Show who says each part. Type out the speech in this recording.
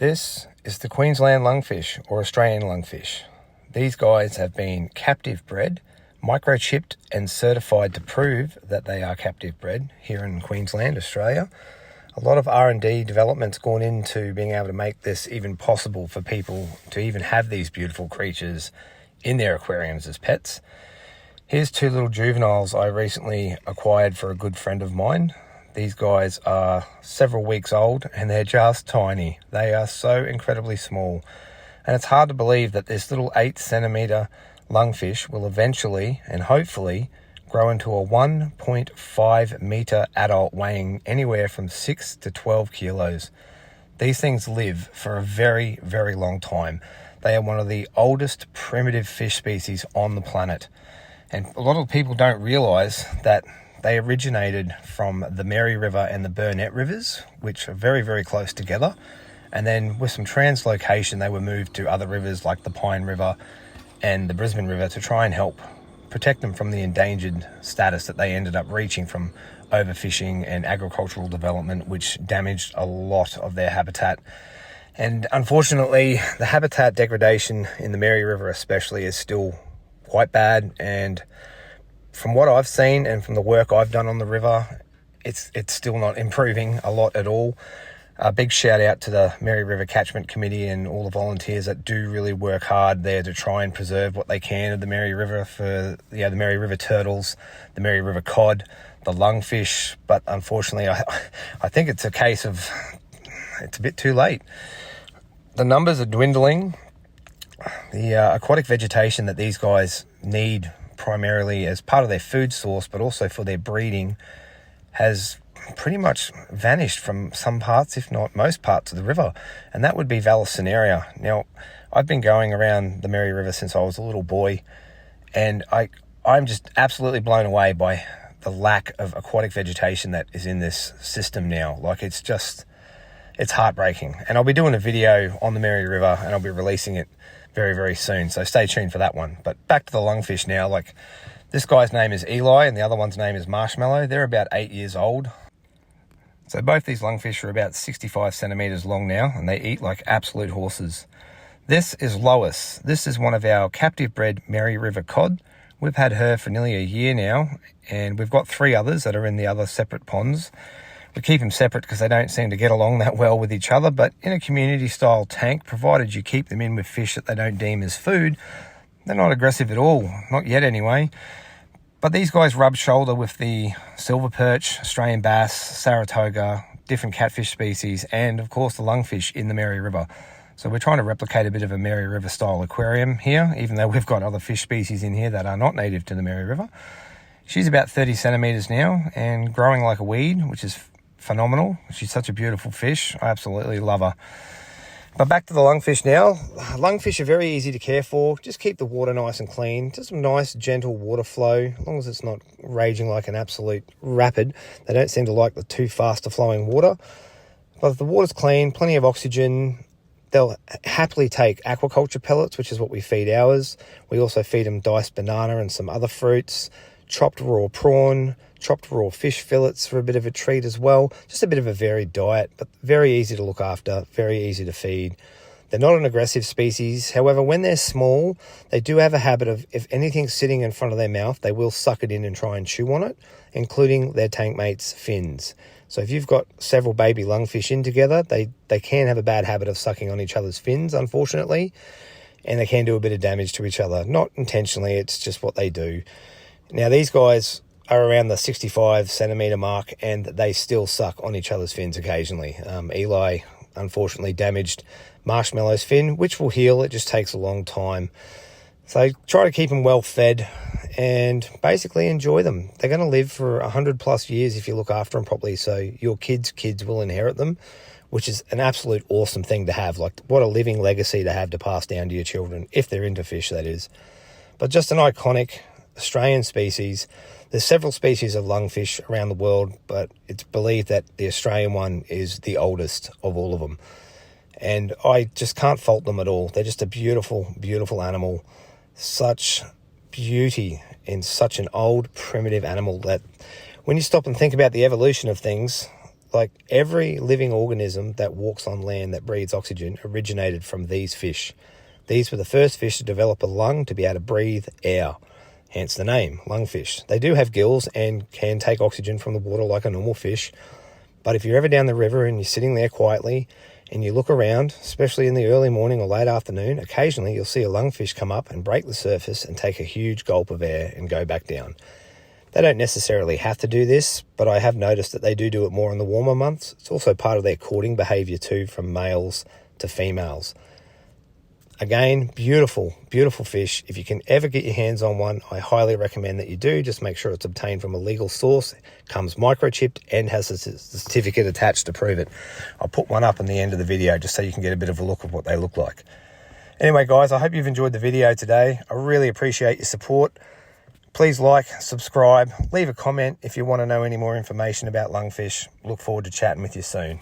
Speaker 1: This is the Queensland lungfish, or Australian lungfish. These guys have been captive bred, microchipped and certified to prove that they are captive bred here in Queensland, Australia. A lot of R&D development's gone into being able to make this even possible for people to even have these beautiful creatures in their aquariums as pets. Here's two little juveniles I recently acquired for a good friend of mine. These guys are several weeks old and they're just tiny. They are so incredibly small. And it's hard to believe that this little 8 centimeter lungfish will eventually and hopefully grow into a 1.5 meter adult weighing anywhere from 6 to 12 kilos. These things live for a very, very long time. They are one of the oldest primitive fish species on the planet. And a lot of people don't realize that they originated from the Mary River and the Burnett Rivers, which are very, very close together. And then with some translocation, they were moved to other rivers like the Pine River and the Brisbane River to try and help protect them from the endangered status that they ended up reaching from overfishing and agricultural development, which damaged a lot of their habitat. And unfortunately, the habitat degradation in the Mary River especially is still quite bad. And from what I've seen and from the work I've done on the river, it's still not improving a lot at all. A big shout out to the Mary River Catchment Committee and all the volunteers that do really work hard there to try and preserve what they can of the Mary River for the Mary River turtles, the Mary River cod, the lungfish. But unfortunately, I think it's a case of it's a bit too late. The numbers are dwindling. The aquatic vegetation that these guys need primarily as part of their food source, but also for their breeding, has pretty much vanished from some parts, if not most parts of the river, and that would be Vallisneria. Now, I've been going around the Mary River since I was a little boy, and I'm just absolutely blown away by the lack of aquatic vegetation that is in this system now. Like, it's heartbreaking. And I'll be doing a video on the Mary River, and I'll be releasing it very, very soon, so stay tuned for that one. But back to the lungfish now. Like, this guy's name is Eli and the other one's name is Marshmallow. They're about 8 years old. So both these lungfish are about 65 centimeters long now, and they eat like absolute horses. This is Lois. This is one of our captive bred Mary River cod. We've had her for nearly a year now, and we've got 3 others that are in the other separate ponds. We keep them separate because they don't seem to get along that well with each other, but in a community style tank, provided you keep them in with fish that they don't deem as food, they're not aggressive at all, not yet anyway. But these guys rub shoulder with the silver perch, Australian bass, Saratoga, different catfish species, and of course the lungfish in the Mary River. So we're trying to replicate a bit of a Mary River style aquarium here, even though we've got other fish species in here that are not native to the Mary River. She's about 30 centimeters now and growing like a weed, which is phenomenal. She's such a beautiful fish. I absolutely love her. But back to the lungfish now. Lungfish are very easy to care for. Just keep the water nice and clean. Just some nice, gentle water flow. As long as it's not raging like an absolute rapid. They don't seem to like the too fast flowing water. But if the water's clean, plenty of oxygen, they'll happily take aquaculture pellets, which is what we feed ours. We also feed them diced banana and some other fruits, chopped raw prawn, chopped raw fish fillets for a bit of a treat as well. Just a bit of a varied diet, but very easy to look after, very easy to feed. They're not an aggressive species. However, when they're small, they do have a habit of, if anything's sitting in front of their mouth, they will suck it in and try and chew on it, including their tank mates' fins. So if you've got several baby lungfish in together, they can have a bad habit of sucking on each other's fins, unfortunately, and they can do a bit of damage to each other. Not intentionally, it's just what they do. Now, these guys are around the 65 centimeter mark and they still suck on each other's fins occasionally. Eli unfortunately damaged Marshmallow's fin, which will heal. It just takes a long time. So try to keep them well fed and basically enjoy them. They're going to live for 100 plus years if you look after them properly. So your kids' kids will inherit them, which is an absolute awesome thing to have. Like, what a living legacy to have to pass down to your children, if they're into fish, that is. But just an iconic Australian species. There's several species of lungfish around the world, but it's believed that the Australian one is the oldest of all of them. And I just can't fault them at all. They're just a beautiful, beautiful animal. Such beauty in such an old, primitive animal that when you stop and think about the evolution of things, Like every living organism that walks on land that breathes oxygen originated from these fish. These were the first fish to develop a lung to be able to breathe air, hence the name, lungfish. They do have gills and can take oxygen from the water like a normal fish, but if you're ever down the river and you're sitting there quietly and you look around, especially in the early morning or late afternoon, occasionally you'll see a lungfish come up and break the surface and take a huge gulp of air and go back down. They don't necessarily have to do this, but I have noticed that they do it more in the warmer months. It's also part of their courting behaviour too, from males to females. Again, beautiful, beautiful fish. If you can ever get your hands on one, I highly recommend that you do. Just make sure it's obtained from a legal source, comes microchipped, and has a certificate attached to prove it. I'll put one up in the end of the video just so you can get a bit of a look at what they look like. Anyway, guys, I hope you've enjoyed the video today. I really appreciate your support. Please like, subscribe, leave a comment if you want to know any more information about lungfish. Look forward to chatting with you soon.